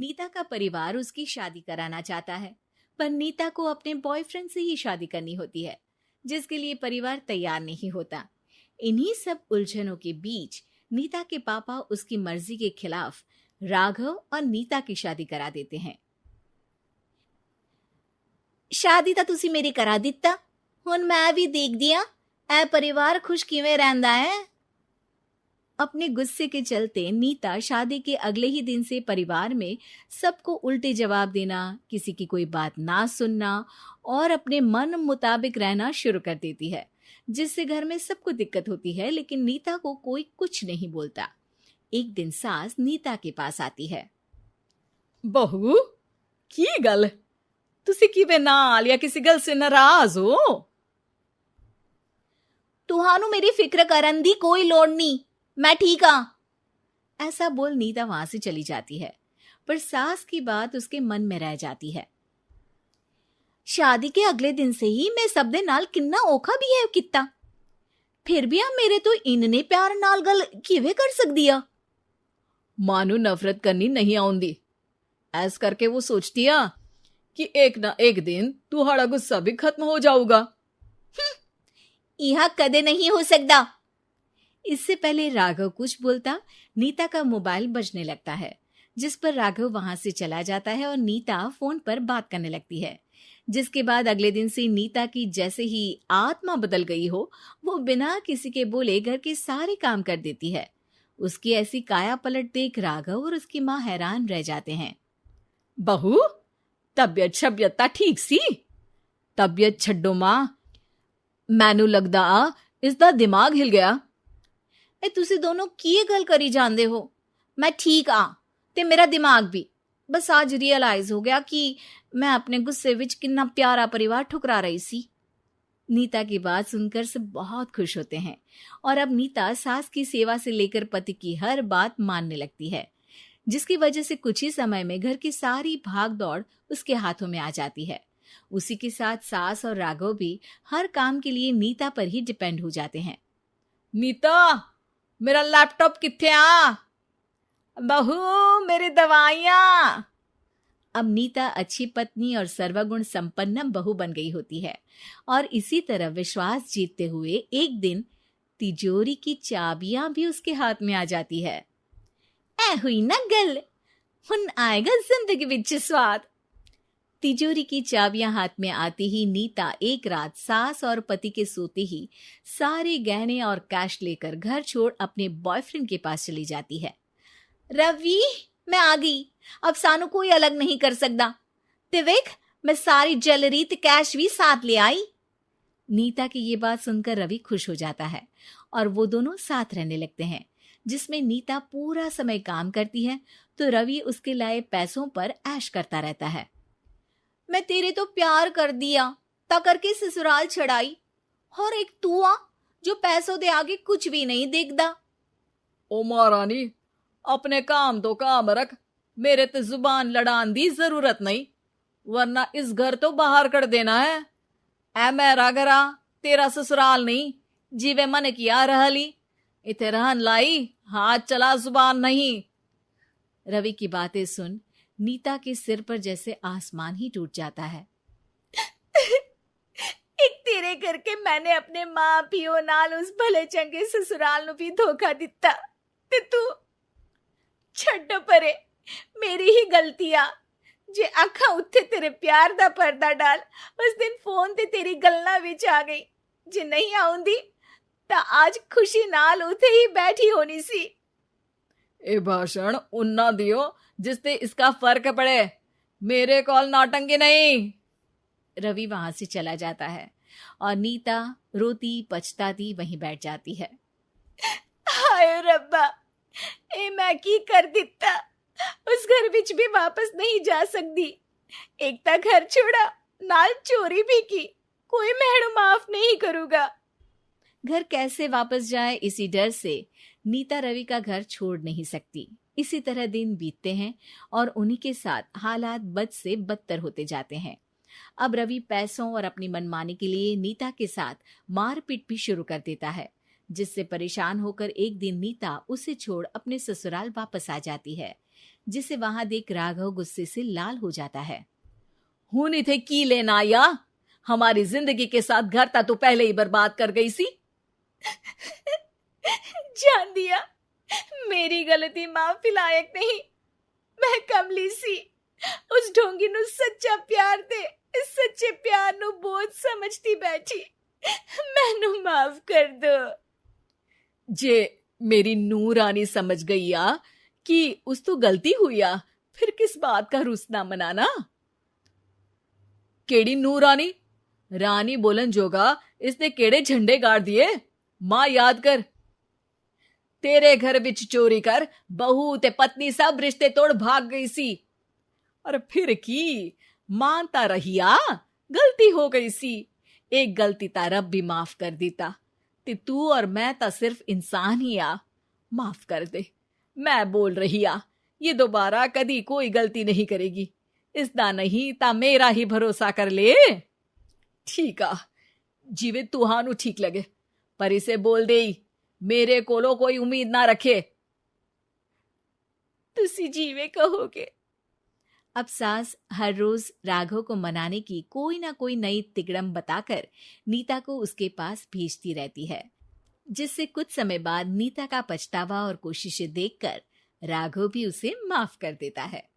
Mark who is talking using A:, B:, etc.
A: नीता का परिवार उसकी शादी कराना चाहता है, पर नीता को अपने बॉयफ्रेंड से ही शादी करनी होती है, जिसके लिए परिवार तैयार नहीं होता। इन्हीं सब उलझनों के बीच नीता के पापा उसकी मर्जी के खिलाफ राघव और नीता की शादी करा देते हैं। शादी ਤਾਂ ਤੁਸੀਂ ਮੇਰੀ ਕਰਾ ਦਿੱਤਾ, ਹੁਣ मैं भी देख दिया ए परिवार खुश किवें रहंदा है। अपने गुस्से के चलते नीता शादी के अगले ही दिन से परिवार में सबको उल्टे जवाब देना, किसी की कोई बात ना सुनना और अपने मन मुताबिक रहना शुरू कर देती है, जिससे घर में सबको दिक्कत होती है, लेकिन नीता को कोई कुछ नहीं बोलता। एक दिन सास नीता के पास आती है।
B: बहू की गल, तुसी किवें नाल या किसी गल से नाराज हो?
A: तुहानू मेरी फिक्र करन दी कोई लोड़ नहीं, मैं ठीक हाँ। ऐसा बोल नीता वहां से चली जाती है, पर सास की बात उसके मन में रह जाती है। शादी के अगले दिन से ही मैं सब दे नाल किन्ना औखा बिहेव किता, फिर भी आप मेरे तो इन्ने प्यार नाल गल किवें कर सकदी आ।
B: मां नू नफरत करनी नहीं आउंदी, ऐस करके वो सोचती आ कि एक ना एक दिन तुम्हारा गुस्सा भी खत्म हो जाऊगा।
A: यह कदे नहीं हो सकता। इससे पहले राघव कुछ बोलता, नीता का मोबाइल बजने लगता है, जिस पर राघव वहां से चला जाता है और नीता फोन पर बात करने लगती है। जिसके बाद अगले दिन से नीता की जैसे ही आत्मा बदल गई हो, वो बिना किसी के बोले घर के सारे काम कर देती है। उसकी ऐसी काया पलट देख राघव और उसकी माँ हैरान रह जाते हैं।
B: बहू तबियत शबियत ता ठीक सी? तबियत छड्डो मां, मैनू लगदा इसदा दिमाग हिल गया।
A: ए तुसी दोनों की गल करी जांदे हो? मैं ठीक आ ते मेरा दिमाग भी। बस आज रियलाइज हो गया कि मैं अपने गुस्से विच कितना प्यारा परिवार ठुकरा रही सी। नीता की बात सुनकर सब बहुत खुश होते हैं और अब नीता सास की सेवा से लेकर पति की हर बात मानने लगती है, जिसकी वजह से कुछ ही समय में घर की सारी भाग दौड़ उसके हाथों में आ जाती है। उसी के साथ सास और राघव भी हर काम के लिए नीता पर ही डिपेंड हो जाते हैं।
B: नीता मेरा लैपटॉप किथे आ? बहू मेरी दवाइयां।
A: अब नीता अच्छी पत्नी और सर्वगुण संपन्न बहू बन गई होती है और इसी तरह विश्वास जीतते हुए एक दिन तिजोरी की चाबियां भी उसके हाथ में आ जाती है। ऐ हुई ना गल, हुन आएगा जिंदगी विच स्वाद। तिजोरी की चाबियां हाथ में आती ही नीता एक रात सास और पति के सोते ही सारे गहने और कैश लेकर घर छोड़ अपने बॉयफ्रेंड के पास चली जाती है। रवि मैं आ गई, अब सानू कोई अलग नहीं कर सकता। ते वेख मैं सारी ज्वेलरी ते कैश भी साथ ले आई। नीता की ये बात सुनकर रवि खुश हो जाता है और वो दोनों साथ रहने लगते हैं, जिसमें नीता पूरा समय काम करती है तो रवि उसके लाए पैसों पर ऐश करता रहता है। मैं तेरे तो प्यार कर दिया ता करके ससुराल छड़ाई, और एक तू आ जो पैसों दे आगे कुछ भी नहीं देखदा।
B: ओ महारानी अपने काम तो काम रख, मेरे ते जुबान लड़ान दी जरूरत नहीं, वरना इस घर तो बाहर कर देना है। ऐ मेरा घरा तेरा ससुराल नहीं, जीवे मन किया रहली इथे रहन लाई, हाथ चला जुबान नहीं।
A: रवि की बातें सुन नीता के सिर पर जैसे आसमान ही टूट जाता है। एक तेरे करके मैंने अपने मां पियो नाल उस भले चंगे ससुराल नु भी धोखा दिता ते तू छड्ड परे, मेरी ही गलती आ जे आखा उत्थे तेरे प्यार दा पर्दा डाल उस दिन फोन ते तेरी गल्ला विच आ गई। जे नहीं आउंदी ता आज खुशी नाल उथे ही बैठी होनी सी।
B: ए भाषण उन्ना दियो जिससे इसका फर्क पड़े, मेरे कॉल नौटंकी नहीं।
A: रवि वहां से चला जाता है और नीता रोती पछताती वहीं बैठ जाती है। हाय रब्बा, ए मैं की कर दिता, उस घर विच भी वापस नहीं जा सकती। एक ता घर छोड़ा, नाल चोरी भी की, कोई मेहणु माफ नहीं करूंगा। घर कैसे वापस जाए इसी डर से नीता रवि का घर छोड़ नहीं सकती। इसी तरह दिन बीतते हैं और उन्हीं के साथ हालात बद से बदतर होते जाते हैं। अब रवि पैसों और अपनी मनमानी के लिए नीता के साथ मारपीट भी शुरू कर देता है, जिससे परेशान होकर एक दिन नीता उसे छोड़ अपने ससुराल वापस आ जाती है, जिसे वहां देख राघव गुस्से से लाल हो जाता है।
B: हूं थे की लेना या हमारी जिंदगी के साथ घर ता तू पहले ही बर्बाद कर गई सी।
A: जान दिया, मेरी गलती माफी लायक नहीं। मैं कमली सी उस ढोंगी नु सच्चा प्यार दे इस सच्चे प्यार नु बोझ समझती बैठी। मैनू माफ कर दो।
B: जे मेरी नूर रानी समझ गई आ कि उस तो गलती हुई आ, फिर किस बात का रुसना मनाना। केड़ी नूर रानी? रानी बोलन जोगा इसने केड़े झंडे गाड़ दिए? मां याद कर, तेरे घर बिच चोरी कर बहू ते पत्नी सब रिश्ते तोड़ भाग गई सी। और फिर की मानता रहिया, गलती हो गई सी। एक गलती ता रब भी माफ कर देता ते तू और मैं ता सिर्फ इंसान ही आ। माफ कर दे, मैं बोल रही आ ये दोबारा कदी कोई गलती नहीं करेगी। इसदा नहीं ता मेरा ही भरोसा कर ले। ठीक आ, जिवे तुहानू ठीक लगे, पर इसे बोल दे मेरे कोलो कोई उम्मीद ना रखे।
A: तुसी जीवे कहोगे। अब सास हर रोज राघव को मनाने की कोई ना कोई नई तिकड़म बताकर नीता को उसके पास भेजती रहती है, जिससे कुछ समय बाद नीता का पछतावा और कोशिशें देखकर राघव भी उसे माफ कर देता है।